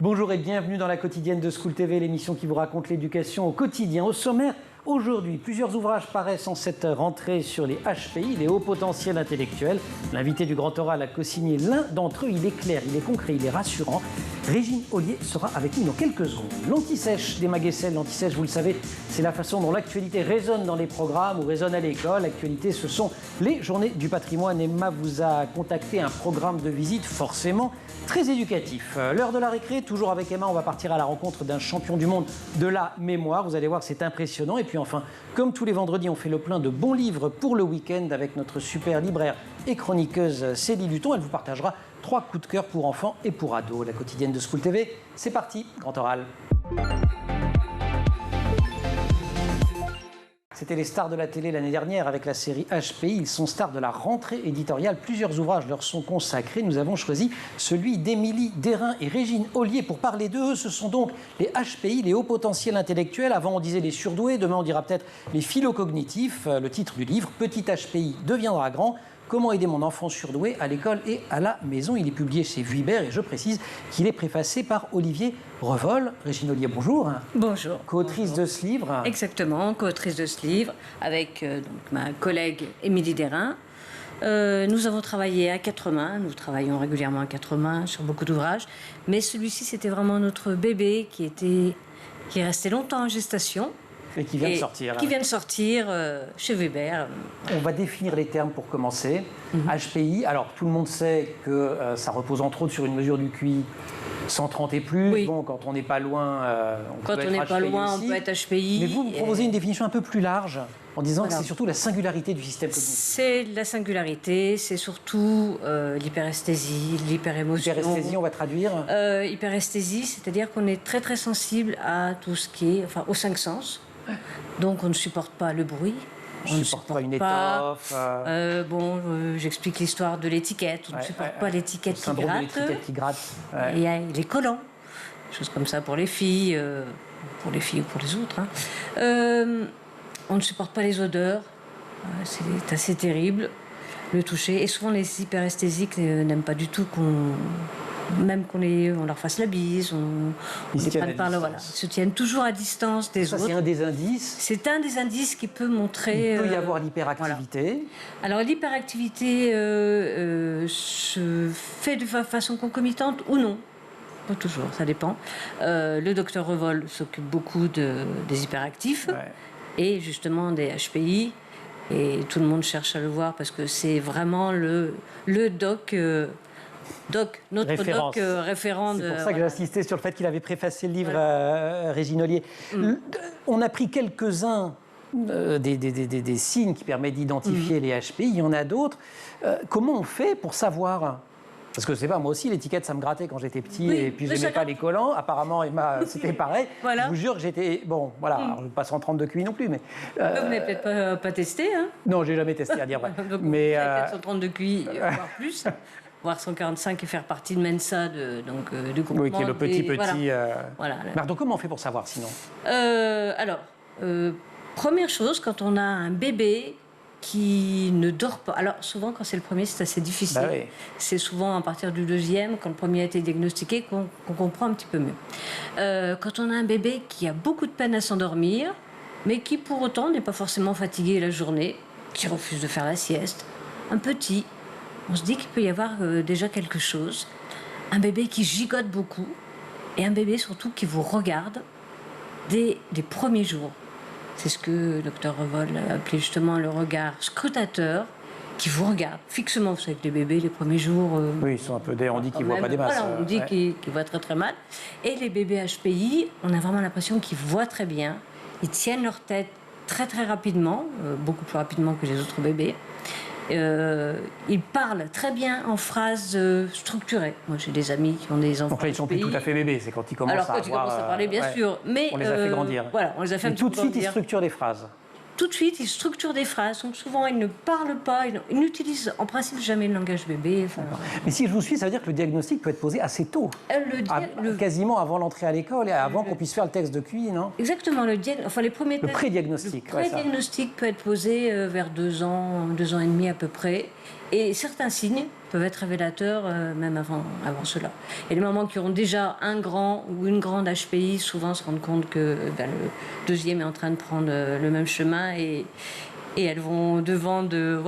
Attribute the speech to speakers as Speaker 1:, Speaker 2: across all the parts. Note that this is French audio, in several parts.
Speaker 1: Bonjour et bienvenue dans la quotidienne de School TV, l'émission qui vous raconte l'éducation au quotidien. Au sommaire, aujourd'hui, plusieurs ouvrages paraissent en cette rentrée sur les HPI, les hauts potentiels intellectuels. L'invité du Grand Oral a co-signé l'un d'entre eux. Il est clair, il est concret, il est rassurant. Régine Ollier sera avec nous dans quelques secondes. L'anti-sèche des Maguessel, l'anti-sèche, vous le savez, c'est la façon dont l'actualité résonne dans les programmes ou résonne à l'école. L'actualité, ce sont les journées du patrimoine. Emma vous a contacté un programme de visite forcément très éducatif. L'heure de la récré, toujours avec Emma, on va partir à la rencontre d'un champion du monde de la mémoire. Vous allez voir, c'est impressionnant. Et puis enfin, comme tous les vendredis, on fait le plein de bons livres pour le week-end avec notre super libraire et chroniqueuse Célie Luton. Elle vous partagera 3 coups de cœur pour enfants et pour ados. La quotidienne de School TV, c'est parti, Grand Oral. C'était les stars de la télé l'année dernière avec la série HPI. Ils sont stars de la rentrée éditoriale. Plusieurs ouvrages leur sont consacrés. Nous avons choisi celui d'Émilie Derain et Régine Ollier pour parler d'eux. Ce sont donc les HPI, les hauts potentiels intellectuels. Avant, on disait les surdoués. Demain, on dira peut-être les philocognitifs. Le titre du livre, Petit HPI deviendra grand. Comment aider mon enfant surdoué à l'école et à la maison. Il est publié chez Vuibert et je précise qu'il est préfacé par Olivier Revol. Régine Ollier, bonjour.
Speaker 2: Bonjour.
Speaker 1: Co-autrice de ce livre.
Speaker 2: Exactement, co-autrice de ce livre avec donc, ma collègue Émilie Derain. Nous avons travaillé à 4 mains, nous travaillons régulièrement à 4 mains sur beaucoup d'ouvrages, mais celui-ci c'était vraiment notre bébé qui est resté longtemps en gestation.
Speaker 1: Et qui vient de sortir.
Speaker 2: Qui vient de sortir chez Vuibert.
Speaker 1: On va définir les termes pour commencer. HPI, alors tout le monde sait que ça repose entre autres sur une mesure du QI 130 et plus.
Speaker 2: Oui.
Speaker 1: Bon, quand on n'est pas loin, on peut être HPI
Speaker 2: on
Speaker 1: aussi.
Speaker 2: peut être HPI.
Speaker 1: Mais vous proposez une définition un peu plus large en disant que c'est surtout la singularité du système cognitif.
Speaker 2: C'est la singularité, c'est surtout l'hyperesthésie, l'hyperémotion.
Speaker 1: Hyperesthésie, on va traduire.
Speaker 2: Hyperesthésie, c'est-à-dire qu'on est très très sensible à tout ce qui est, enfin, aux 5 sens. Donc on ne supporte pas le bruit.
Speaker 1: On ne supporte pas une étoffe.
Speaker 2: J'explique l'histoire de l'étiquette. On ne supporte pas l'étiquette qui gratte.
Speaker 1: De l'étiquette qui gratte.
Speaker 2: Il y a les collants, des choses comme ça pour les filles ou pour les autres. On ne supporte pas les odeurs. C'est assez terrible. Le toucher. Et souvent les hyperesthésiques n'aiment pas du tout même qu'on leur fasse la bise, ils se tiennent toujours à distance des autres.
Speaker 1: C'est un des indices.
Speaker 2: C'est un des indices qui peut montrer...
Speaker 1: Il peut y avoir l'hyperactivité.
Speaker 2: Voilà. Alors l'hyperactivité se fait de façon concomitante ou non. Pas toujours, ça dépend. Le docteur Revol s'occupe beaucoup des hyperactifs et justement des HPI. Et tout le monde cherche à le voir parce que c'est vraiment le doc... notre
Speaker 1: référence.
Speaker 2: doc référent.
Speaker 1: C'est pour ça que j'ai insisté sur le fait qu'il avait préfacé le livre Régine Ollier. On a pris quelques-uns des signes qui permettent d'identifier les HPI. Il y en a d'autres. Comment on fait pour savoir ? Parce que c'est pas, moi aussi, l'étiquette, ça me grattait quand j'étais petit et puis je n'aimais pas les collants. Apparemment, Emma, c'était pareil. Voilà. Je vous jure que j'étais... Bon, voilà, alors, je ne vais pas 130 de QI non plus, mais...
Speaker 2: Vous n'avez peut-être pas testé, hein ?
Speaker 1: Non, j'ai jamais testé, à dire vrai.
Speaker 2: Donc, mais... peut-être 130 de QI, voire plus. Voire 145 et faire partie de Mensa, du groupe.
Speaker 1: Oui, qui est le petit...
Speaker 2: Voilà.
Speaker 1: Donc, comment on fait pour savoir, sinon ?
Speaker 2: Première chose, quand on a un bébé qui ne dort pas. Alors, souvent, quand c'est le premier, c'est assez difficile.
Speaker 1: Bah oui.
Speaker 2: C'est souvent à partir du deuxième, quand le premier a été diagnostiqué, qu'on comprend un petit peu mieux. Quand on a un bébé qui a beaucoup de peine à s'endormir, mais qui, pour autant, n'est pas forcément fatigué la journée, qui refuse de faire la sieste, un petit, on se dit qu'il peut y avoir déjà quelque chose. Un bébé qui gigote beaucoup, et un bébé, surtout, qui vous regarde dès les premiers jours. C'est ce que le docteur Revol a appelé justement le regard scrutateur, qui vous regarde fixement. Vous savez que les bébés, les premiers jours...
Speaker 1: oui, ils sont un peu... On dit qu'ils ne voient pas des masses.
Speaker 2: Voilà, on dit qu'ils voient très très mal. Et les bébés HPI, on a vraiment l'impression qu'ils voient très bien. Ils tiennent leur tête très très rapidement, beaucoup plus rapidement que les autres bébés. Ils parlent très bien en phrases structurées. Moi, j'ai des amis qui ont des enfants.
Speaker 1: Donc là, ils sont plus tout à fait bébés, c'est quand ils commencent
Speaker 2: quand ils commencent à parler, bien sûr. Mais
Speaker 1: on les a fait grandir.
Speaker 2: Voilà, on les a fait un petit peu
Speaker 1: tout de suite, ils structurent des phrases.
Speaker 2: Tout de suite, ils structurent des phrases. Donc souvent, ils ne parlent pas, ils n'utilisent en principe jamais le langage bébé.
Speaker 1: Mais si je vous suis, ça veut dire que le diagnostic peut être posé assez tôt. Quasiment avant l'entrée à l'école et avant qu'on puisse faire le texte de QI, non ?
Speaker 2: Exactement, les premiers tests.
Speaker 1: Le pré-diagnostic.
Speaker 2: Le pré-diagnostic peut être posé vers 2 ans et demi à peu près. Et certains signes peuvent être révélateurs même avant cela. Et les mamans qui ont déjà un grand ou une grande HPI souvent se rendent compte que le deuxième est en train de prendre le même chemin et elles vont devant de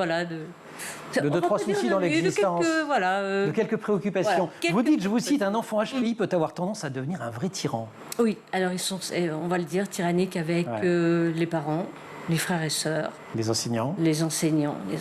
Speaker 1: 2-3 soucis dans l'existence, de quelques préoccupations. Vous dites, je vous cite, un enfant HPI peut avoir tendance à devenir un vrai tyran.
Speaker 2: Oui, alors ils sont, on va le dire, tyranniques avec les parents, les frères et sœurs.
Speaker 1: Les enseignants.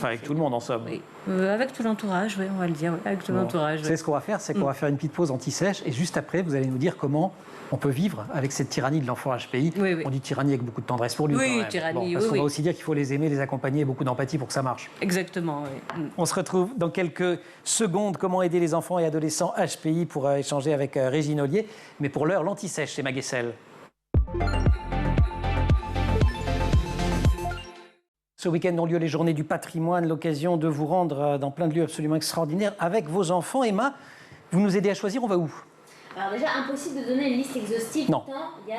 Speaker 2: Avec
Speaker 1: tout le monde en somme.
Speaker 2: Oui. Avec tout l'entourage, oui, on va le dire, avec tout l'entourage.
Speaker 1: Vous savez ce qu'on va faire, c'est qu'on va faire une petite pause anti-sèche et juste après, vous allez nous dire comment on peut vivre avec cette tyrannie de l'enfant HPI.
Speaker 2: Oui.
Speaker 1: On dit tyrannie avec beaucoup de tendresse pour lui.
Speaker 2: Oui,
Speaker 1: quand même.
Speaker 2: tyrannie,
Speaker 1: parce qu'on va aussi dire qu'il faut les aimer, les accompagner et beaucoup d'empathie pour que ça marche.
Speaker 2: Exactement, oui.
Speaker 1: On se retrouve dans quelques secondes. Comment aider les enfants et adolescents HPI pour échanger avec Régine Ollier. Mais pour l'heure, l'anti-sèche chez Maguessel. Ce week-end ont lieu les Journées du patrimoine, l'occasion de vous rendre dans plein de lieux absolument extraordinaires avec vos enfants. Emma, vous nous aidez à choisir, on va où?
Speaker 3: Alors déjà, impossible de donner une liste exhaustive.
Speaker 1: Non,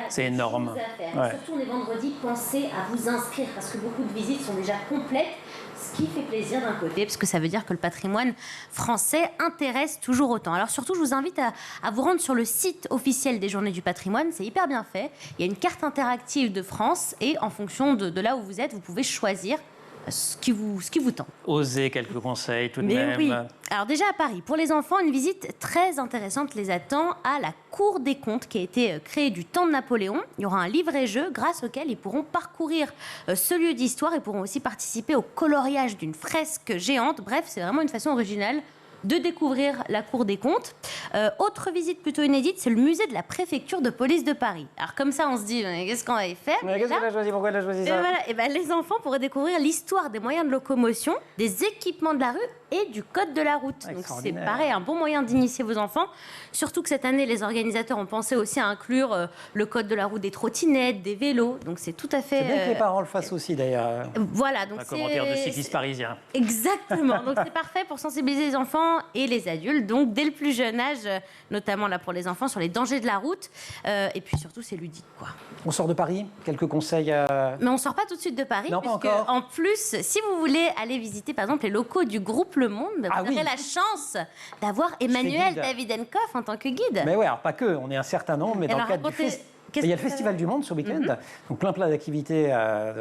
Speaker 1: c'est énorme.
Speaker 3: Surtout, on est vendredi, pensez à vous inscrire parce que beaucoup de visites sont déjà complètes, ce qui fait plaisir d'un côté. Parce que ça veut dire que le patrimoine français intéresse toujours autant. Alors surtout, je vous invite à vous rendre sur le site officiel des Journées du patrimoine. C'est hyper bien fait. Il y a une carte interactive de France et en fonction de là où vous êtes, vous pouvez choisir ce qui vous tente.
Speaker 1: Osez quelques conseils tout de
Speaker 3: Mais
Speaker 1: même.
Speaker 3: oui. Alors déjà à Paris, pour les enfants, une visite très intéressante les attend à la Cour des comptes qui a été créée du temps de Napoléon. Il y aura un livret-jeu grâce auquel ils pourront parcourir ce lieu d'histoire et pourront aussi participer au coloriage d'une fresque géante. Bref, c'est vraiment une façon originale de découvrir la Cour des comptes. Autre visite plutôt inédite, c'est le musée de la préfecture de police de Paris. Alors comme ça, on se dit, qu'est-ce qu'on va y faire?
Speaker 1: Qu'est-ce qu'elle a choisi? Pourquoi elle a choisi ça?
Speaker 3: Et les enfants pourraient découvrir l'histoire des moyens de locomotion, des équipements de la rue et du code de la route. Donc c'est pareil, un bon moyen d'initier vos enfants. Surtout que cette année, les organisateurs ont pensé aussi à inclure le code de la route des trottinettes, des vélos. Donc c'est tout à fait...
Speaker 1: C'est bien que les parents le fassent aussi d'ailleurs.
Speaker 3: Voilà. Donc
Speaker 1: un commentaire de cyclistes parisiens.
Speaker 3: Exactement. Donc c'est parfait pour sensibiliser les enfants et les adultes. Donc dès le plus jeune âge, notamment là pour les enfants, sur les dangers de la route. Et puis surtout, c'est ludique, quoi.
Speaker 1: On sort de Paris? Quelques conseils
Speaker 3: Mais on sort pas tout de suite de Paris.
Speaker 1: Non, pas encore.
Speaker 3: En plus, si vous voulez aller visiter par exemple les locaux du groupe Le Monde, vous aurez la chance d'avoir Emmanuel Davidenkoff en tant que guide.
Speaker 1: Mais oui, alors pas que, on est un certain nombre, mais dans le cadre du il y a le Festival du Monde ce week-end, donc plein d'activités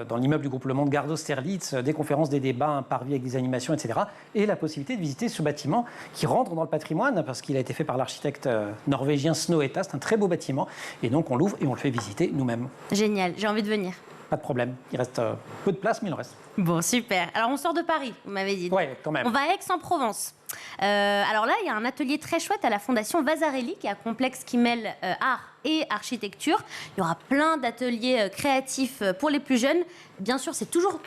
Speaker 1: dans l'immeuble du groupe Le Monde, gare d'Austerlitz, des conférences, des débats, un parvis avec des animations, etc. Et la possibilité de visiter ce bâtiment qui rentre dans le patrimoine parce qu'il a été fait par l'architecte norvégien Snohetta. C'est un très beau bâtiment et donc on l'ouvre et on le fait visiter nous-mêmes.
Speaker 3: Génial, j'ai envie de venir.
Speaker 1: Pas de problème, il reste peu de place mais il en reste.
Speaker 3: Bon, super. Alors on sort de Paris, vous m'avez dit.
Speaker 1: Oui, quand même.
Speaker 3: On va à Aix-en-Provence. Alors là, il y a un atelier très chouette à la Fondation Vasarely, qui est un complexe qui mêle art et architecture. Il y aura plein d'ateliers créatifs pour les plus jeunes. Bien sûr,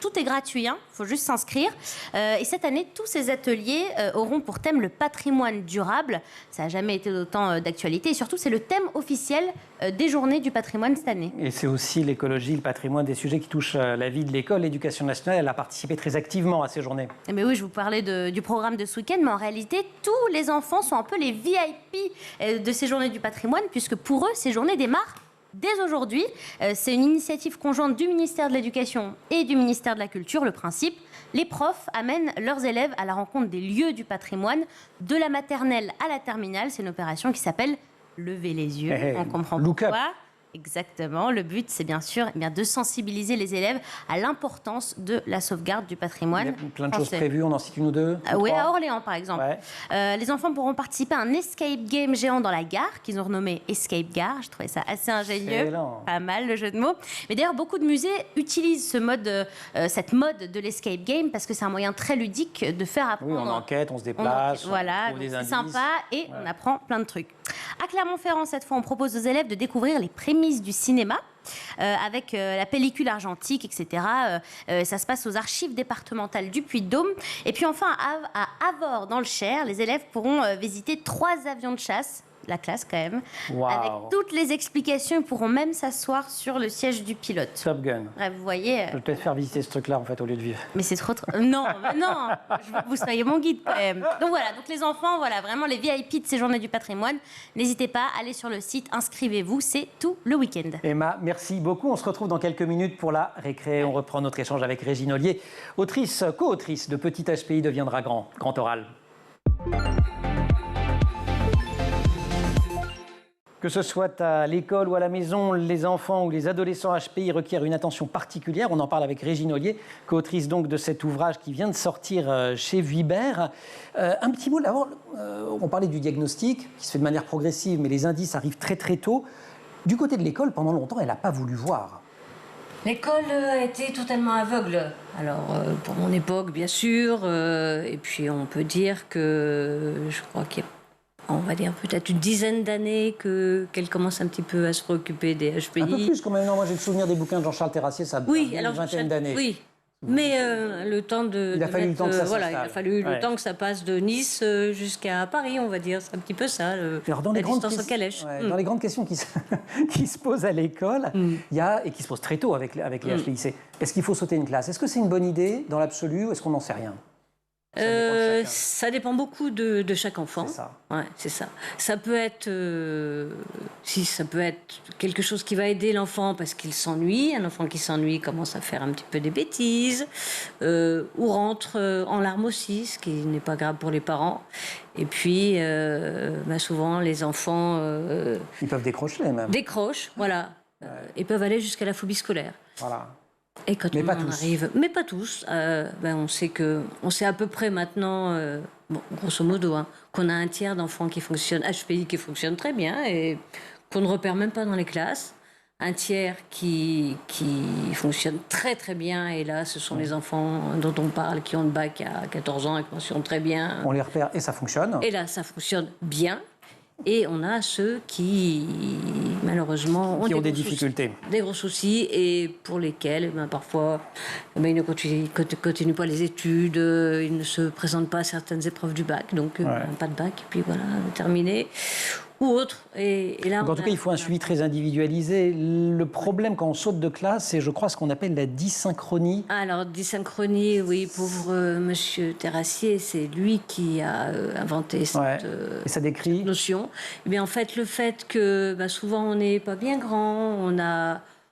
Speaker 3: tout est gratuit, il faut juste s'inscrire. Et cette année, tous ces ateliers auront pour thème le patrimoine durable. Ça n'a jamais été d'autant d'actualité. Et surtout, c'est le thème officiel des Journées du patrimoine cette année. Et
Speaker 1: c'est aussi l'écologie, le patrimoine, des sujets qui touchent la vie de l'école. L'éducation nationale, elle a participé très activement à ces journées.
Speaker 3: Mais oui, je vous parlais du programme de ce week-end, mais en réalité, tous les enfants sont un peu les VIP de ces Journées du patrimoine, puisque pour eux, ces journées démarrent dès aujourd'hui. C'est une initiative conjointe du ministère de l'Éducation et du ministère de la Culture. Le principe, les profs amènent leurs élèves à la rencontre des lieux du patrimoine, de la maternelle à la terminale. C'est une opération qui s'appelle « Lever les yeux ». On comprend pourquoi. Exactement. Le but, c'est bien sûr de sensibiliser les élèves à l'importance de la sauvegarde du patrimoine.
Speaker 1: Il y a plein de choses prévues, on en cite une ou deux?
Speaker 3: Oui, à Orléans, par exemple. Ouais. Les enfants pourront participer à un escape game géant dans la gare, qu'ils ont renommé Escape Gare. Je trouvais ça assez ingénieux. Excellent. Pas mal, le jeu de mots. Mais d'ailleurs, beaucoup de musées utilisent cette mode de l'escape game parce que c'est un moyen très ludique de faire apprendre.
Speaker 1: Oui, on enquête, on se déplace,
Speaker 3: voilà, c'est sympa et on apprend plein de trucs. À Clermont-Ferrand, cette fois, on propose aux élèves de découvrir les prémices du cinéma avec la pellicule argentique, etc. Ça se passe aux archives départementales du Puy-de-Dôme. Et puis enfin, à Avord, dans le Cher, les élèves pourront visiter 3 avions de chasse. La classe quand même, avec toutes les explications, ils pourront même s'asseoir sur le siège du pilote.
Speaker 1: Top Gun.
Speaker 3: Bref, vous voyez.
Speaker 1: Je vais peut-être faire visiter ce truc-là en fait au lieu de vivre.
Speaker 3: Mais c'est trop. Non, je veux que vous soyez mon guide quand même. Donc voilà, donc les enfants, voilà, vraiment les VIP de ces Journées du patrimoine. N'hésitez pas, allez sur le site, inscrivez-vous, c'est tout le week-end.
Speaker 1: Emma, merci beaucoup. On se retrouve dans quelques minutes pour la récré. On reprend notre échange avec Régine Ollier, co-autrice de Petit HPI deviendra grand oral. Que ce soit à l'école ou à la maison, les enfants ou les adolescents HPI requièrent une attention particulière. On en parle avec Régine Ollier, co-autrice donc de cet ouvrage qui vient de sortir chez Vuibert. Un petit mot d'abord, on parlait du diagnostic qui se fait de manière progressive, mais les indices arrivent très très tôt. Du côté de l'école, pendant longtemps, elle n'a pas voulu voir.
Speaker 2: L'école a été totalement aveugle. Alors, pour mon époque, bien sûr, et puis on peut dire que je crois qu'il y a, on va dire peut-être une dizaine d'années qu'elle commence un petit peu à se préoccuper des HPI.
Speaker 1: Un peu plus quand même. Non, moi j'ai le souvenir des bouquins de Jean-Charles Terrassier, ça a une vingtaine d'années.
Speaker 2: Oui, mais le temps de...
Speaker 1: Il a fallu le temps que ça
Speaker 2: voilà, il a fallu le temps que ça passe de Nice jusqu'à Paris, on va dire. C'est un petit peu ça, la distance en calèche.
Speaker 1: Dans les grandes questions qui se posent à l'école, il y a, et qui se posent très tôt avec les HPI, c'est est-ce qu'il faut sauter une classe? Est-ce que c'est une bonne idée dans l'absolu ou est-ce qu'on n'en sait rien?
Speaker 2: Ça dépend beaucoup de chaque enfant.
Speaker 1: C'est ça.
Speaker 2: Ouais, c'est ça. Ça peut être, ça peut être quelque chose qui va aider l'enfant parce qu'il s'ennuie. Un enfant qui s'ennuie commence à faire un petit peu des bêtises ou rentre en larmes aussi, ce qui n'est pas grave pour les parents. Et puis, souvent, les enfants...
Speaker 1: ils peuvent décrocher même.
Speaker 2: Décrochent, voilà. Et peuvent aller jusqu'à la phobie scolaire.
Speaker 1: Voilà.
Speaker 2: Et quand on en arrive, mais pas tous, on sait à peu près maintenant, grosso modo, qu'on a un tiers d'enfants qui fonctionnent, HPI qui fonctionnent très bien et qu'on ne repère même pas dans les classes. Un tiers qui fonctionne très très bien, et là ce sont les enfants dont on parle qui ont le bac à 14 ans et qui fonctionnent très bien.
Speaker 1: On les repère et ça fonctionne.
Speaker 2: Et là ça fonctionne bien. Et on a ceux qui, malheureusement,
Speaker 1: ont des difficultés.
Speaker 2: Des gros soucis, et pour lesquels, parfois, ils ne continuent pas les études, ils ne se présentent pas à certaines épreuves du bac, donc pas de bac, et puis voilà, terminé. Ou autre. Et là,
Speaker 1: donc, en tout cas, il faut un suivi très individualisé. Le problème quand on saute de classe, c'est, je crois, ce qu'on appelle la dysynchronie.
Speaker 2: Alors, dysynchronie, oui, pauvre monsieur Terrassier, c'est lui qui a inventé cette,
Speaker 1: et ça décrit
Speaker 2: cette notion. Eh bien, en fait, le fait que souvent on n'est pas bien grand,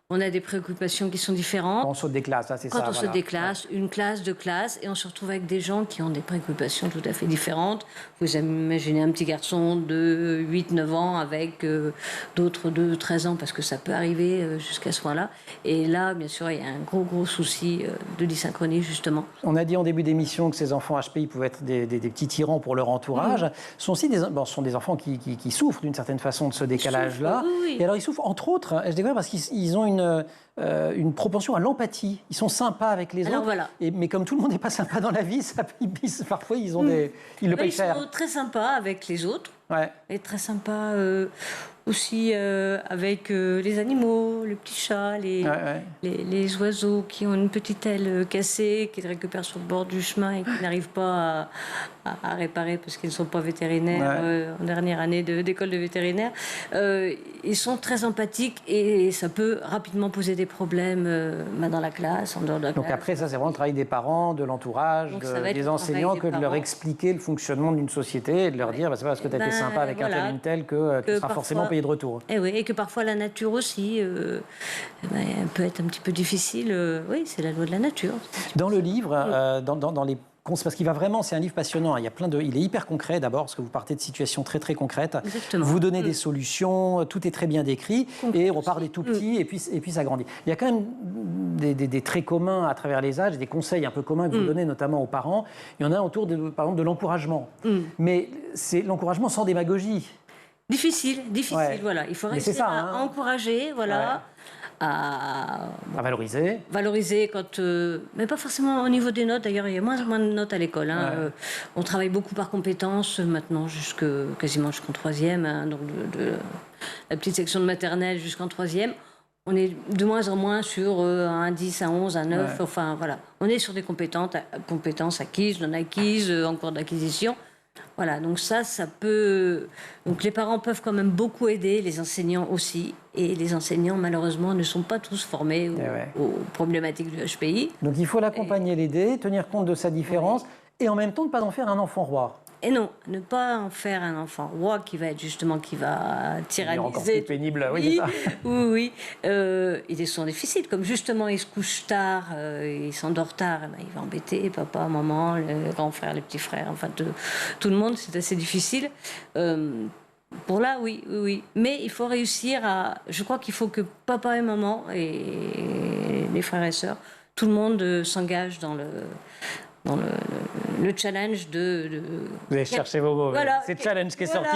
Speaker 2: on a des préoccupations qui sont différentes.
Speaker 1: Quand on saute des classes, c'est ça.
Speaker 2: Quand on saute des classes, une classe, deux classes, et on se retrouve avec des gens qui ont des préoccupations tout à fait différentes. Vous imaginez un petit garçon de 8-9 ans avec d'autres de 13 ans, parce que ça peut arriver jusqu'à ce point-là. Et là, bien sûr, il y a un gros souci de dysynchronie, justement.
Speaker 1: On a dit en début d'émission que ces enfants HPI pouvaient être des petits tyrans pour leur entourage. Ce sont aussi sont des enfants qui souffrent d'une certaine façon de ce décalage-là.
Speaker 2: Oui.
Speaker 1: Et alors, ils souffrent, entre autres, je découvre, parce qu'ils ont une propension à l'empathie. Ils sont sympas avec les autres.
Speaker 2: Voilà.
Speaker 1: Mais comme tout le monde n'est pas sympa dans la vie, parfois ils le payent cher.
Speaker 2: Ils sont très sympas avec les autres.
Speaker 1: Ouais.
Speaker 2: Et très sympas aussi avec les animaux, les petits chats, les oiseaux qui ont une petite aile cassée, qu'ils récupèrent sur le bord du chemin et qui n'arrivent pas à réparer parce qu'ils ne sont pas vétérinaires en dernière année d'école de vétérinaire. Ils sont très empathiques et ça peut rapidement poser des problèmes dans la classe, en dehors de la classe.
Speaker 1: Donc après, ça c'est vraiment le travail des parents, de l'entourage, des enseignants, que de leur expliquer le fonctionnement d'une société et de leur dire c'est pas parce que tu as été sympa avec un tel ou une telle que tu seras forcément payé de retour.
Speaker 2: Et que parfois la nature aussi peut être un petit peu difficile. Oui, c'est la loi de la nature.
Speaker 1: Dans le livre, dans les parce qu'il va vraiment, c'est un livre passionnant. Il y a il est hyper concret d'abord parce que vous partez de situations très très concrètes.
Speaker 2: Exactement.
Speaker 1: Vous donnez des solutions, tout est très bien décrit et on part des tout petits et puis ça grandit. Il y a quand même des traits communs à travers les âges, des conseils un peu communs que vous donnez notamment aux parents. Il y en a autour par exemple de l'encouragement, mais c'est l'encouragement sans démagogie.
Speaker 2: Difficile, voilà. Il faut réussir à encourager, voilà. À valoriser quand mais pas forcément au niveau des notes, d'ailleurs il y a moins de notes à l'école on travaille beaucoup par compétences maintenant quasiment jusqu'en 3e donc de la petite section de maternelle jusqu'en 3e on est de moins en moins sur un 10, un 11, un 9 enfin voilà, on est sur des compétences acquises, non acquises, en cours d'acquisition. Voilà, donc ça peut... Donc les parents peuvent quand même beaucoup aider, les enseignants aussi. Et les enseignants, malheureusement, ne sont pas tous formés aux problématiques du HPI.
Speaker 1: Donc il faut l'accompagner, l'aider, tenir compte de sa différence et en même temps, ne pas en faire un enfant roi.
Speaker 2: Et non, ne pas en faire un enfant roi qui va tyranniser.
Speaker 1: Encore plus pénible, oui, c'est ça.
Speaker 2: Oui. Ils sont difficiles, comme justement il se couche tard, il s'endort tard, il va embêter papa, maman, le grand frère, les petits frères, enfin tout le monde, c'est assez difficile. Pour là, oui. Mais il faut réussir je crois qu'il faut que papa et maman et les frères et sœurs, tout le monde s'engage dans le challenge de...
Speaker 1: Vous avez cherché vos mots.
Speaker 2: Voilà.
Speaker 1: C'est le challenge qui est sorti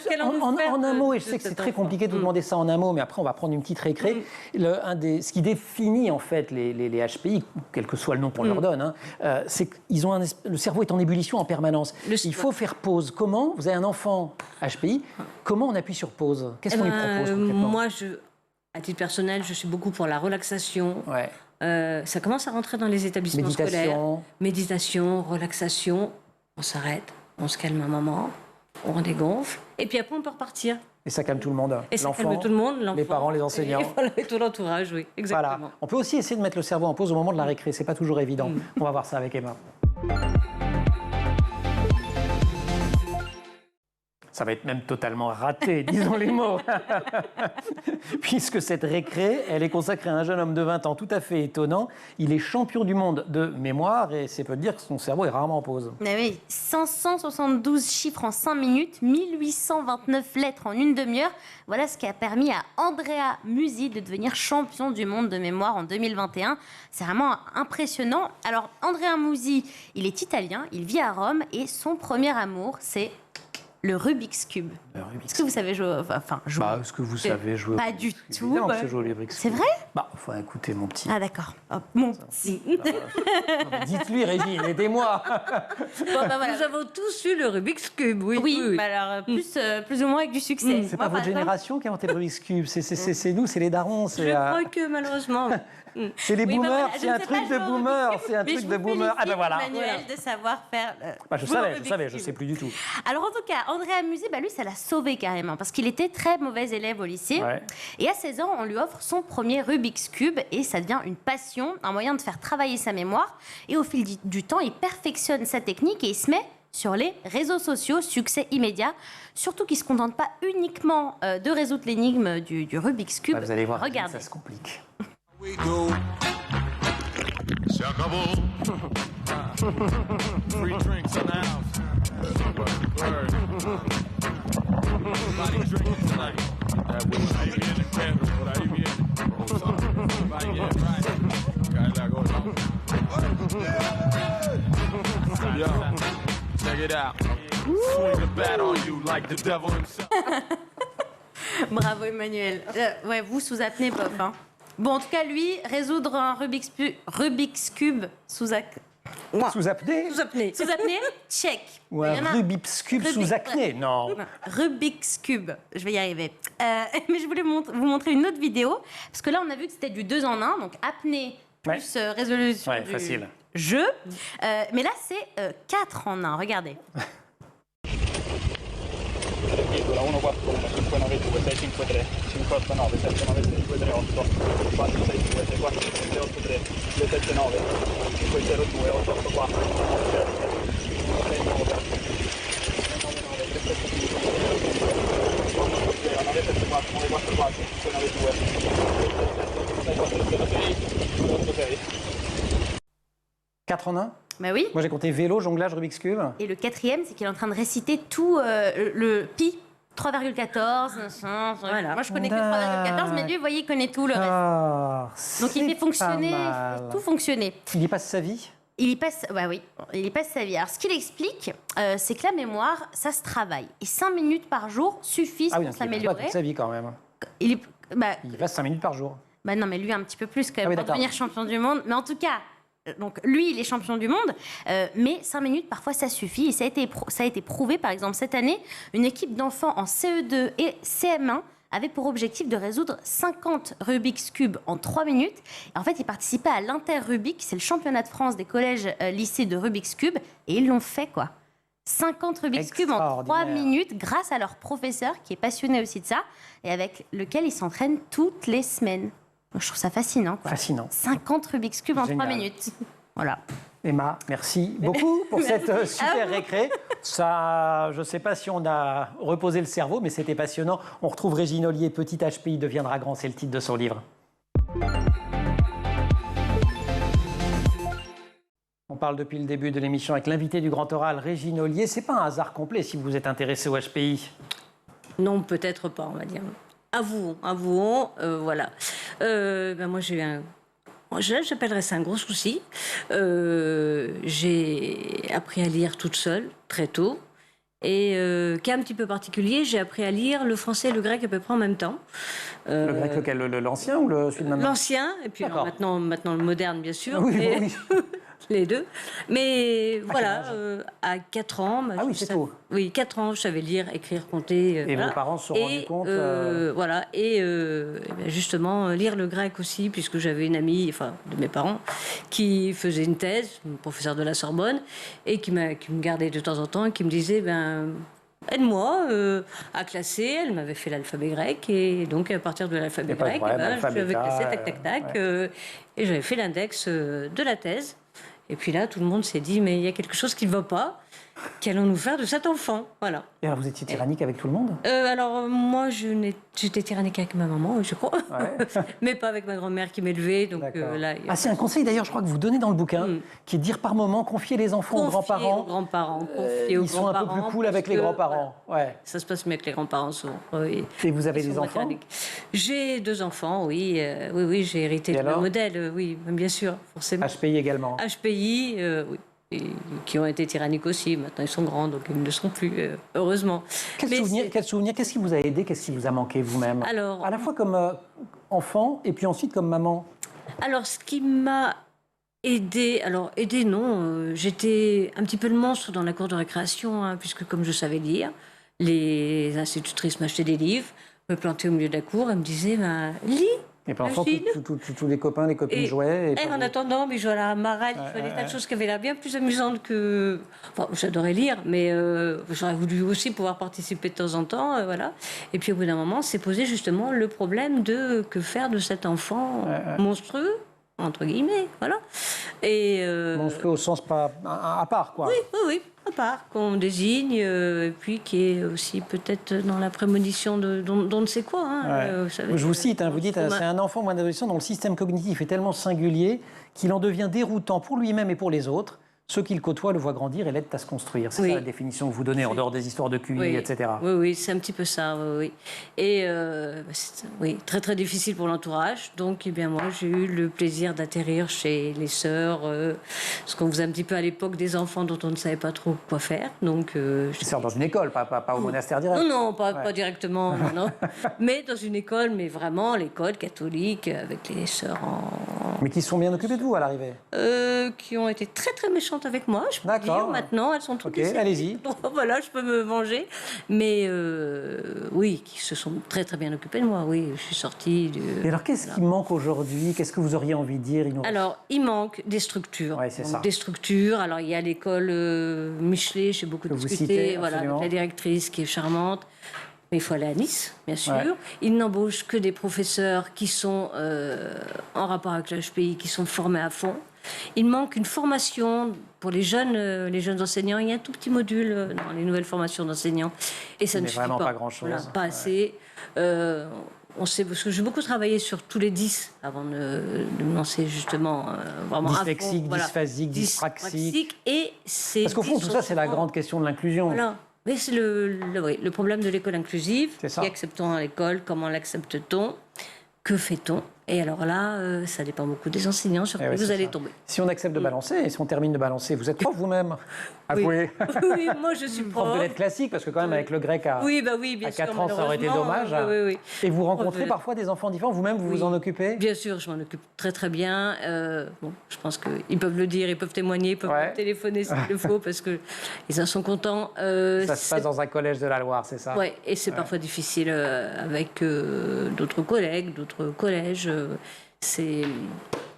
Speaker 1: finalement.
Speaker 2: En
Speaker 1: un mot, et je sais que c'est très compliqué de vous demander ça en un mot, mais après on va prendre une petite récré. Ce qui définit en fait les HPI, quel que soit le nom qu'on leur donne, c'est que le cerveau est en ébullition en permanence. Il faut faire pause. Comment? Vous avez un enfant HPI, comment on appuie sur pause? Qu'est-ce qu'on lui propose concrètement?
Speaker 2: Moi, à titre personnel, je suis beaucoup pour la relaxation.
Speaker 1: Ouais.
Speaker 2: Ça commence à rentrer dans les établissements scolaires. Méditation, relaxation. On s'arrête, on se calme un moment, on dégonfle, et puis après on peut repartir.
Speaker 1: Et ça calme tout le monde.
Speaker 2: Et ça calme tout le monde, l'enfant,
Speaker 1: les parents, les enseignants.
Speaker 2: Et tout l'entourage, oui, exactement.
Speaker 1: Voilà. On peut aussi essayer de mettre le cerveau en pause au moment de la récré. C'est pas toujours évident. On va voir ça avec Emma. Ça va être même totalement raté, disons les mots. Puisque cette récré, elle est consacrée à un jeune homme de 20 ans tout à fait étonnant. Il est champion du monde de mémoire et c'est peu dire que son cerveau est rarement en pause.
Speaker 3: Mais oui, 572 chiffres en 5 minutes, 1829 lettres en une demi-heure. Voilà ce qui a permis à Andrea Musi de devenir champion du monde de mémoire en 2021. C'est vraiment impressionnant. Alors, Andrea Musi, il est italien, il vit à Rome et son premier amour, c'est le Rubik's Cube. Est-ce que vous savez jouer
Speaker 1: Est-ce que vous savez jouer
Speaker 3: Pas du tout.
Speaker 1: Évidemment que je joue au Rubik's Cube.
Speaker 3: C'est vrai?
Speaker 1: Faut écouter mon petit.
Speaker 3: Ah d'accord. Mon petit.
Speaker 1: Dites-lui, Régine, aidez-moi.
Speaker 2: Nous avons tous eu le Rubik's Cube, oui.
Speaker 3: Oui. Alors, plus ou moins avec du succès.
Speaker 1: C'est pas votre génération qui a inventé le Rubik's Cube, c'est nous, c'est les darons.
Speaker 2: Je crois que malheureusement...
Speaker 1: C'est les boomers, c'est un truc de boomer, c'est un truc de boomer.
Speaker 3: Ah ben voilà. Manuel de savoir faire.
Speaker 1: Je sais plus du tout.
Speaker 3: Alors en tout cas, Andrea Musi, lui, ça l'a sauvé carrément parce qu'il était très mauvais élève au lycée. Ouais. Et à 16 ans, on lui offre son premier Rubik's Cube et ça devient une passion, un moyen de faire travailler sa mémoire. Et au fil du temps, il perfectionne sa technique et il se met sur les réseaux sociaux, succès immédiat. Surtout qu'il ne se contente pas uniquement de résoudre l'énigme du Rubik's Cube.
Speaker 1: Vous allez voir,
Speaker 3: regardez.
Speaker 1: Ça se complique.
Speaker 4: We go. Free drinks in the house. Word. Everybody drinking tonight. That way, I be in the candle, but I be in. Everybody get right. Guys, that goes on. Yo, check it out. Swing the bat on you like the devil himself.
Speaker 3: Bravo Emmanuel. Ouais, vous sous apnée, Bob. Hein. Bon, en tout cas, lui, résoudre un Rubik's Cube sous apnée.
Speaker 1: Sous apnée,
Speaker 3: check.
Speaker 1: Ou un Rubik's Cube sous acné, non.
Speaker 3: Rubik's Cube, je vais y arriver. Mais je voulais vous montrer une autre vidéo, parce que là, on a vu que c'était du 2 en 1, donc apnée plus résolution du
Speaker 1: facile.
Speaker 3: Jeu. Mais là, c'est 4 en 1, regardez.
Speaker 5: 1-4-1-5-9-2-6-5-3 5-8-9 7-9 6-2-3 4-6-2-6-4 7-8-3 2-7-9
Speaker 1: 4 en 1 ?
Speaker 3: Bah oui.
Speaker 1: Moi j'ai compté vélo, jonglage, Rubik's Cube.
Speaker 3: Et le 4e, c'est qu'il est en train de réciter tout le pi. 3,14. Voilà. Moi, je connais que 3,14, mais lui, vous voyez, il connaît tout le reste. Donc, il fait fonctionner, tout fonctionner.
Speaker 1: Il y passe sa vie ?
Speaker 3: Il y passe sa vie. Alors, ce qu'il explique, c'est que la mémoire, ça se travaille. Et 5 minutes par jour suffisent pour s'améliorer.
Speaker 1: Il passe pas toute sa vie, quand même.
Speaker 3: Il
Speaker 1: passe 5 minutes par jour.
Speaker 3: Non, mais lui, un petit peu plus, quand même, pour devenir champion du monde. Mais en tout cas... Donc lui, il est champion du monde, mais 5 minutes, parfois, ça suffit. Et ça a été prouvé, par exemple, cette année, une équipe d'enfants en CE2 et CM1 avait pour objectif de résoudre 50 Rubik's Cube en 3 minutes. Et en fait, ils participaient à l'Inter-Rubik, c'est le championnat de France des collèges-lycées de Rubik's Cube, et ils l'ont fait, quoi. 50 Rubik's Cube en 3 minutes grâce à leur professeur, qui est passionné aussi de ça, et avec lequel ils s'entraînent toutes les semaines. Je trouve ça fascinant, quoi.
Speaker 1: Fascinant.
Speaker 3: 50 Rubik's Cube en 3 minutes. Voilà.
Speaker 1: Emma, merci beaucoup pour cette super récré. Ça, je ne sais pas si on a reposé le cerveau, mais c'était passionnant. On retrouve Régine Ollier, Petit HPI deviendra grand, c'est le titre de son livre. On parle depuis le début de l'émission avec l'invité du Grand Oral, Régine Ollier. Ce n'est pas un hasard complet si vous vous êtes intéressé au HPI.
Speaker 2: Non, peut-être pas, on va dire. Avouons, voilà. Moi, j'ai eu un... J'appellerais ça un gros souci. J'ai appris à lire toute seule, très tôt. Et qui est un petit peu particulier, j'ai appris à lire le français et le grec à peu près en même temps.
Speaker 1: Le grec lequel, l'ancien ou celui de maintenant?
Speaker 2: L'ancien, et puis maintenant le moderne, bien sûr.
Speaker 1: Oui,
Speaker 2: mais...
Speaker 1: oui.
Speaker 2: Les deux. Mais voilà, à 4 ans...
Speaker 1: Ah oui, c'est tout.
Speaker 2: Oui, 4 ans, je savais lire, écrire, compter.
Speaker 1: Et
Speaker 2: voilà.
Speaker 1: vos parents se sont rendus compte
Speaker 2: Voilà, et justement, lire le grec aussi, puisque j'avais une amie, enfin, de mes parents, qui faisait une thèse, une professeure de la Sorbonne, et qui me gardait de temps en temps, et qui me disait, aide-moi à classer. Elle m'avait fait l'alphabet grec, et donc à partir de l'alphabet grec, je lui avais classé, tac, et j'avais fait l'index de la thèse. Et puis là, tout le monde s'est dit, mais il y a quelque chose qui ne va pas. Qu'allons-nous faire de cet enfant? Voilà.
Speaker 1: Et alors, vous étiez tyrannique avec tout le monde?
Speaker 2: Alors, moi, j'étais tyrannique avec ma maman, je crois. Ouais. Mais pas avec ma grand-mère qui m'élevait. Donc, là,
Speaker 1: c'est un conseil, d'ailleurs, je crois que vous donnez dans le bouquin, qui est de dire par moment, confier les enfants aux grands-parents. Ils sont un peu plus cool avec les grands-parents.
Speaker 2: Voilà. Ouais. Ça se passe mieux avec les grands-parents, souvent. Oui.
Speaker 1: Et vous avez des enfants?
Speaker 2: J'ai 2 enfants, oui. Oui, j'ai hérité de mon modèle, oui, bien sûr, forcément.
Speaker 1: HPI également?
Speaker 2: HPI, oui. Et qui ont été tyranniques aussi. Maintenant, ils sont grands, donc ils ne le sont plus, heureusement.
Speaker 1: Quel souvenir, qu'est-ce qui vous a aidé, qu'est-ce qui vous a manqué vous-même?
Speaker 2: Alors,
Speaker 1: à la fois comme enfant et puis ensuite comme maman.
Speaker 2: Alors, ce qui m'a aidé, non, j'étais un petit peu le monstre dans la cour de récréation, hein, puisque comme je savais lire, les institutrices m'achetaient des livres, me plantaient au milieu de la cour et me disaient, lis.
Speaker 1: Et puis enfin, tous les copains, les copines jouaient.
Speaker 2: Et en attendant, je jouais à la marelle, je faisais des tas de choses qui avaient l'air bien plus amusantes que... Enfin, j'adorais lire, mais j'aurais voulu aussi pouvoir participer de temps en temps, voilà. Et puis au bout d'un moment, s'est posé justement le problème de que faire de cet enfant monstrueux, entre guillemets, voilà. Et
Speaker 1: monstrueux au sens pas à part, quoi.
Speaker 2: Oui, à part, qu'on désigne, et puis qui est aussi peut-être dans la prémonition d'on ne sait quoi. Hein,
Speaker 1: je vous cite, vous dites, c'est un enfant ou un adolescent dont le système cognitif est tellement singulier qu'il en devient déroutant pour lui-même et pour les autres. Ceux qui le côtoient le voient grandir et l'aident à se construire. C'est ça la définition que vous donnez, en dehors des histoires de QI, etc.
Speaker 2: Oui, c'est un petit peu ça, oui. Et c'est très très difficile pour l'entourage. Donc, moi, j'ai eu le plaisir d'atterrir chez les sœurs, ce qu'on faisait un petit peu à l'époque des enfants dont on ne savait pas trop quoi faire. Donc,
Speaker 1: les sœurs dans une école, pas au monastère direct.
Speaker 2: Non, pas directement, non. Mais dans une école, mais vraiment l'école catholique, avec les sœurs
Speaker 1: Mais qui se sont bien occupées de vous à l'arrivée?
Speaker 2: Qui ont été très très méchantes avec moi, je peux dire. Maintenant, elles sont toutes décédées.
Speaker 1: Allez-y.
Speaker 2: Voilà, je peux me venger. Mais oui, qui se sont très très bien occupées de moi. Oui, je suis sortie.
Speaker 1: Et alors, qu'est-ce qui manque aujourd'hui? Qu'est-ce que vous auriez envie de dire?
Speaker 2: Alors, il manque des structures.
Speaker 1: Ouais, c'est ça.
Speaker 2: Des structures. Alors, il y a l'école Michelet, j'ai beaucoup discuté. Voilà, avec la directrice qui est charmante. Mais il faut aller à Nice, bien sûr. Ouais. Ils n'embauchent que des professeurs qui sont en rapport avec l'HPI, qui sont formés à fond. Il manque une formation pour les jeunes enseignants. Il y a un tout petit module dans les nouvelles formations d'enseignants. Et ça ne suffit
Speaker 1: vraiment
Speaker 2: pas
Speaker 1: grand-chose.
Speaker 2: Voilà, pas assez. On sait, parce que j'ai beaucoup travaillé sur tous les 10 avant de me lancer justement vraiment
Speaker 1: dyslexique, dysphasique, dyspraxique.
Speaker 2: Et c'est
Speaker 1: parce qu'au fond, tout ça, c'est la grande question de l'inclusion.
Speaker 2: Voilà. Mais c'est le problème de l'école inclusive. Qui acceptons à l'école? Comment l'accepte-t-on? Que fait-on? Et alors là, ça dépend beaucoup des enseignants sur qui vous allez tomber.
Speaker 1: Si on accepte de balancer, et si on termine de balancer, vous êtes prof vous-même? Avouez.
Speaker 2: Oui, moi je suis prof.
Speaker 1: Prof de lettres classiques, parce que quand même avec le grec à 4 ans, ça aurait été dommage.
Speaker 2: Oui.
Speaker 1: Et vous rencontrez parfois des enfants différents, vous-même vous vous en occupez?
Speaker 2: Bien sûr, je m'en occupe très très bien. Je pense qu'ils peuvent le dire, ils peuvent témoigner, ils peuvent me téléphoner s'il le faut, parce qu'ils en sont contents.
Speaker 1: Ça se passe dans un collège de la Loire, c'est ça?
Speaker 2: Oui, et c'est parfois difficile avec d'autres collègues, d'autres collèges. C'est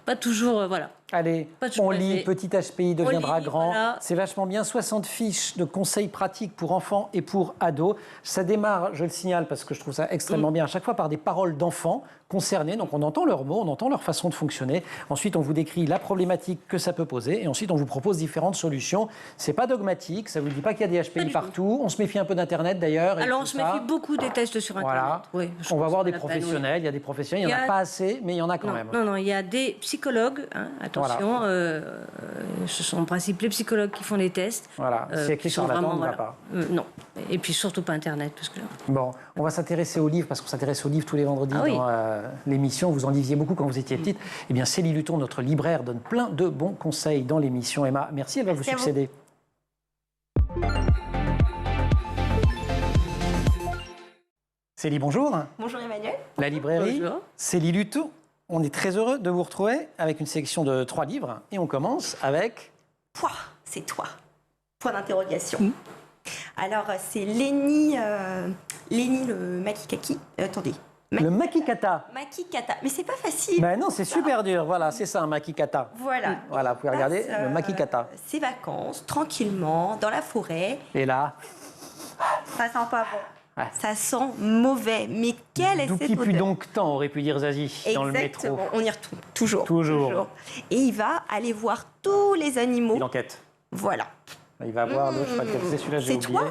Speaker 2: pas toujours... voilà.
Speaker 1: Allez,
Speaker 2: Pas de
Speaker 1: on
Speaker 2: choix,
Speaker 1: lit,
Speaker 2: c'est-
Speaker 1: petit HPI deviendra
Speaker 2: lit,
Speaker 1: grand.
Speaker 2: voilà.
Speaker 1: C'est vachement bien. 60 fiches de conseils pratiques pour enfants et pour ados. Ça démarre, je le signale parce que je trouve ça extrêmement bien, à chaque fois par des paroles d'enfants concernés. Donc on entend leurs mots, on entend leur façon de fonctionner. Ensuite, on vous décrit la problématique que ça peut poser. Et ensuite, on vous propose différentes solutions. C'est pas dogmatique, ça ne vous dit pas qu'il y a des HPI
Speaker 2: du tout.
Speaker 1: partout. On se méfie un peu d'Internet d'ailleurs. et
Speaker 2: Alors, on
Speaker 1: tout
Speaker 2: se
Speaker 1: ça.
Speaker 2: méfie beaucoup des tests sur Internet.
Speaker 1: Voilà.
Speaker 2: Oui, je
Speaker 1: On va
Speaker 2: pense
Speaker 1: voir
Speaker 2: que
Speaker 1: des
Speaker 2: c'est la peine, oui.
Speaker 1: professionnels. Il y a des professionnels, il n'y en
Speaker 2: Il y
Speaker 1: a
Speaker 2: a-
Speaker 1: pas assez, mais il y en a quand même.
Speaker 2: Non, il y a des psychologues, hein, attention, ce sont en principe les psychologues qui font les tests.
Speaker 1: Voilà, c'est écrit
Speaker 2: qui sont
Speaker 1: charlatan, on
Speaker 2: vraiment,
Speaker 1: ne va pas.
Speaker 2: non, et puis surtout pas Internet. Parce que...
Speaker 1: Bon, on va s'intéresser aux livres, parce qu'on s'intéresse aux livres tous les vendredis
Speaker 2: Ah oui.
Speaker 1: dans l'émission. Vous en lisiez beaucoup quand vous étiez petite. Eh bien, Célie Luton, notre libraire, donne plein de bons conseils dans l'émission. Emma, merci, elle va vous
Speaker 3: Merci à vous.
Speaker 1: succéder. Célie, bonjour.
Speaker 6: Bonjour Emmanuel.
Speaker 1: La librairie,
Speaker 2: Bonjour.
Speaker 1: Célie Luton. On est très heureux de vous retrouver avec une sélection de 3 livres. Et on commence avec...
Speaker 6: Toi, c'est toi. Point d'interrogation. Alors, c'est Léni le Makikaki. Attendez.
Speaker 1: Le Makikata.
Speaker 6: Makikata. Mais c'est pas facile.
Speaker 1: Ben non, c'est super dur. Voilà, c'est ça, un Makikata.
Speaker 6: Voilà.
Speaker 1: Voilà, vous pouvez regarder
Speaker 6: Passe,
Speaker 1: le Makikata.
Speaker 6: Ses vacances, tranquillement, dans la forêt.
Speaker 1: Et là,
Speaker 6: Ça sent pas bon.
Speaker 1: Ouais.
Speaker 6: Ça sent mauvais. Mais quelle est
Speaker 1: d'où
Speaker 6: cette
Speaker 1: qui pue
Speaker 6: odeur?
Speaker 1: donc tant, aurait pu dire Zazie, dans le métro.
Speaker 6: Exactement. On y retourne. Toujours.
Speaker 1: Toujours.
Speaker 6: Et il va aller voir tous les animaux.
Speaker 1: Il enquête.
Speaker 6: Voilà.
Speaker 1: Il va voir le, je sais pas lequel c'est, celui-là, j'ai
Speaker 6: C'est
Speaker 1: oublié.
Speaker 6: toi?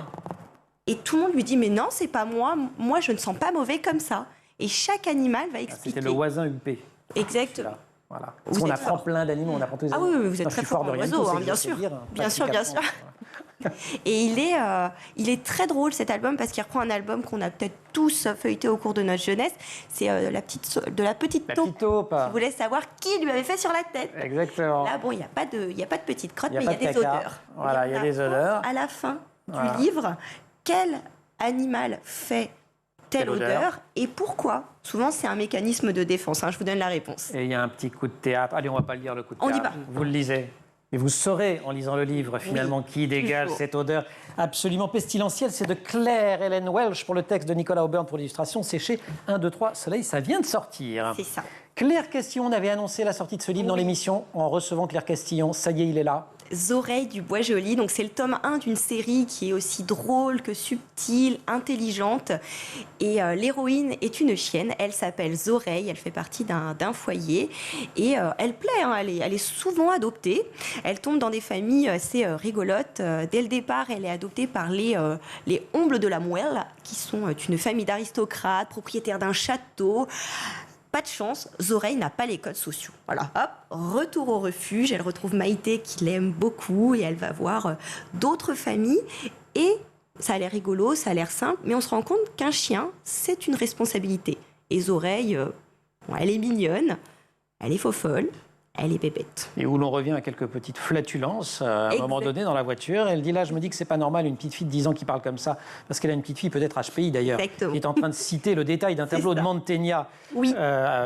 Speaker 6: Et tout le monde lui dit mais non, c'est pas moi. Moi, je ne sens pas mauvais comme ça. Et chaque animal va
Speaker 1: Ah,
Speaker 6: expliquer.
Speaker 1: c'était le voisin huppé.
Speaker 6: Exactement.
Speaker 1: Là. Voilà.
Speaker 6: Vous
Speaker 1: Parce qu'on
Speaker 6: êtes
Speaker 1: apprend
Speaker 6: fort.
Speaker 1: plein d'animaux, on apprend tous les
Speaker 6: Ah
Speaker 1: animaux.
Speaker 6: oui, oui, vous êtes
Speaker 1: Moi, je
Speaker 6: très
Speaker 1: suis
Speaker 6: fort
Speaker 1: fort de
Speaker 6: en
Speaker 1: rien du
Speaker 6: oiseaux,
Speaker 1: tout, c'est
Speaker 6: hein,
Speaker 1: que
Speaker 6: bien
Speaker 1: je sais
Speaker 6: sûr.
Speaker 1: dire,
Speaker 6: Bien sûr, bien sûr.
Speaker 1: voilà.
Speaker 6: Et il est très drôle cet album parce qu'il reprend un album qu'on a peut-être tous feuilleté au cours de notre jeunesse. C'est de la petite
Speaker 1: La
Speaker 6: taupe.
Speaker 1: petite taupe.
Speaker 6: Je voulais savoir qui lui avait fait sur la tête.
Speaker 1: Exactement.
Speaker 6: Là, bon, il n'y a pas de petite crotte,
Speaker 1: Il y a
Speaker 6: mais il y
Speaker 1: pas
Speaker 6: a
Speaker 1: de
Speaker 6: des
Speaker 1: caca.
Speaker 6: odeurs.
Speaker 1: Voilà, il y a des odeurs.
Speaker 6: À la fin
Speaker 1: Voilà.
Speaker 6: du livre, quel animal fait telle
Speaker 1: odeur.
Speaker 6: odeur et pourquoi? Souvent, c'est un mécanisme de défense. Hein, je vous donne la réponse.
Speaker 1: Et il y a un petit coup de théâtre. Allez, on va pas le lire, le coup de
Speaker 6: On
Speaker 1: théâtre.
Speaker 6: dit pas.
Speaker 1: Vous le lisez. Et vous saurez, en lisant le livre, finalement, qui dégage
Speaker 6: toujours.
Speaker 1: cette odeur absolument pestilentielle. C'est de Claire Hélène Welch pour le texte de Nicolas Auburn pour l'illustration. C'est chez 1, 2, 3 Soleil. Ça vient de sortir.
Speaker 6: C'est ça.
Speaker 1: Claire Castillon, on avait annoncé la sortie de ce livre dans l'émission en recevant Claire Castillon. Ça y est, il est là.
Speaker 6: Zoreille du Bois Joli. Donc, c'est le tome 1 d'une série qui est aussi drôle que subtile, intelligente. Et l'héroïne est une chienne. Elle s'appelle Zoreille. Elle fait partie d'un foyer. Et elle plaît. Hein, elle est souvent adoptée. Elle tombe dans des familles assez rigolotes. Dès le départ, elle est adoptée par les Ombles de la Mouelle, qui sont une famille d'aristocrates, propriétaires d'un château. Pas de chance, Zoreille n'a pas les codes sociaux. Voilà, hop, retour au refuge. Elle retrouve Maïté qui l'aime beaucoup et elle va voir d'autres familles. Et ça a l'air rigolo, ça a l'air simple, mais on se rend compte qu'un chien, c'est une responsabilité. Et Zoreille, bon, elle est mignonne, elle est fofolle, elle est bébête.
Speaker 1: Et où l'on revient à quelques petites flatulences à un moment donné dans la voiture. Elle dit là, je me dis que c'est pas normal une petite fille de 10 ans qui parle comme ça, parce qu'elle a une petite fille peut-être HPI d'ailleurs,
Speaker 6: Exactement.
Speaker 1: qui est en train de citer le détail d'un tableau de
Speaker 6: ça.
Speaker 1: Mantegna
Speaker 6: Oui,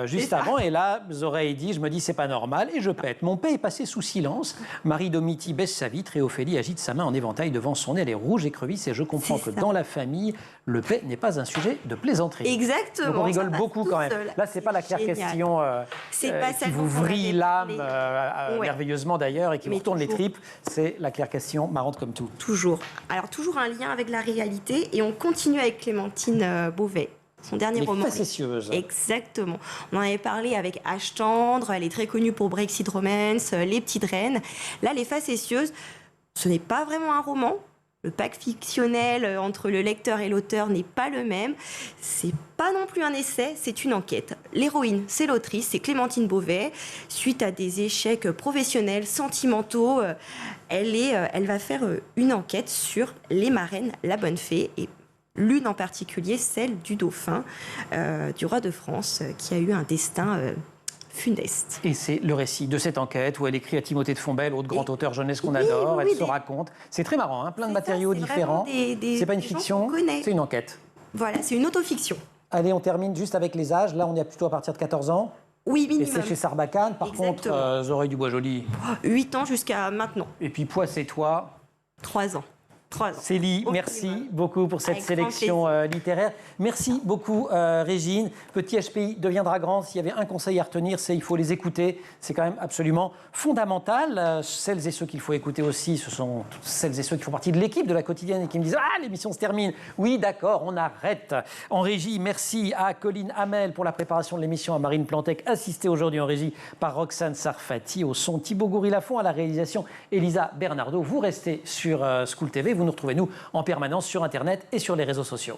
Speaker 1: juste
Speaker 6: c'est ça.
Speaker 1: avant. Et là, Zoreille dit, je me dis c'est pas normal et je pète. Mon paix est passé sous silence. Marie Domiti baisse sa vitre et Ophélie agite sa main en éventail devant son nez. Elle est rouge écrevisse et je comprends
Speaker 6: C'est
Speaker 1: que
Speaker 6: ça.
Speaker 1: dans la famille, le paix n'est pas un sujet de plaisanterie.
Speaker 6: Exactement.
Speaker 1: Donc on rigole
Speaker 6: ça passe
Speaker 1: beaucoup
Speaker 6: tout
Speaker 1: quand même.
Speaker 6: seul.
Speaker 1: Là, c'est pas la Claire
Speaker 6: génial.
Speaker 1: Castillon
Speaker 6: C'est pas
Speaker 1: qui
Speaker 6: celle
Speaker 1: vous
Speaker 6: dont on
Speaker 1: vrille
Speaker 6: avait
Speaker 1: l'âme
Speaker 6: parlé. Ouais.
Speaker 1: merveilleusement d'ailleurs et qui vous
Speaker 6: Mais
Speaker 1: retourne les
Speaker 6: toujours.
Speaker 1: tripes. C'est la Claire Castillon, marrante comme tout.
Speaker 6: Toujours. Alors, toujours un lien avec la réalité. Et on continue avec Clémentine Beauvais, son dernier
Speaker 1: Les
Speaker 6: roman.
Speaker 1: facétieuses.
Speaker 6: Exactement. On en avait parlé avec H. Tendre. Elle est très connue pour Brexit Romance, Les Petites Reines. Là, Les Facétieuses, ce n'est pas vraiment un roman. Le pacte fictionnel entre le lecteur et l'auteur n'est pas le même. C'est pas non plus un essai, c'est une enquête. L'héroïne, c'est l'autrice, c'est Clémentine Beauvais. Suite à des échecs professionnels, sentimentaux, elle va faire une enquête sur les marraines, la bonne fée, et l'une en particulier, celle du dauphin, du roi de France, qui a eu un destin funeste.
Speaker 1: Et c'est le récit de cette enquête où elle écrit à Timothée de Fombelle, autre grand auteur jeunesse qu'on
Speaker 6: Oui,
Speaker 1: adore.
Speaker 6: oui,
Speaker 1: Elle
Speaker 6: oui,
Speaker 1: se raconte. C'est très marrant, hein, plein de
Speaker 6: C'est ça,
Speaker 1: matériaux
Speaker 6: c'est
Speaker 1: différents.
Speaker 6: vraiment des
Speaker 1: C'est pas une
Speaker 6: gens qu'on
Speaker 1: fiction,
Speaker 6: connaît.
Speaker 1: c'est une enquête.
Speaker 6: Voilà, c'est une autofiction.
Speaker 1: Allez, on termine juste avec les âges. Là, on est plutôt à partir de 14 ans.
Speaker 6: Oui,
Speaker 1: Et
Speaker 6: minimum.
Speaker 1: c'est chez Sarbacane. Par
Speaker 6: Exactement.
Speaker 1: contre, Zoreille du Bois Joli.
Speaker 6: 8 ans jusqu'à maintenant.
Speaker 1: Et puis Poisse et toi,
Speaker 6: 3 ans. 3 ans.
Speaker 1: Célie,
Speaker 6: Au
Speaker 1: merci
Speaker 6: minimum.
Speaker 1: beaucoup pour cette
Speaker 6: Avec grand
Speaker 1: sélection littéraire. Merci beaucoup, Régine. Petit HPI deviendra grand. S'il y avait un conseil à retenir, c'est il faut les écouter. C'est quand même absolument fondamental. Celles et ceux qu'il faut écouter aussi, ce sont celles et ceux qui font partie de l'équipe de la quotidienne et qui me disent « Ah, l'émission se termine !» Oui, d'accord, on arrête. En régie, merci à Colline Hamel pour la préparation de l'émission, à Marine Plantec, assistée aujourd'hui en régie par Roxane Sarfati, au son Thibaut Goury-Lafont, à la réalisation Elisa Bernardo. Vous restez sur School TV. Vous nous retrouvez, nous, en permanence sur Internet et sur les réseaux sociaux.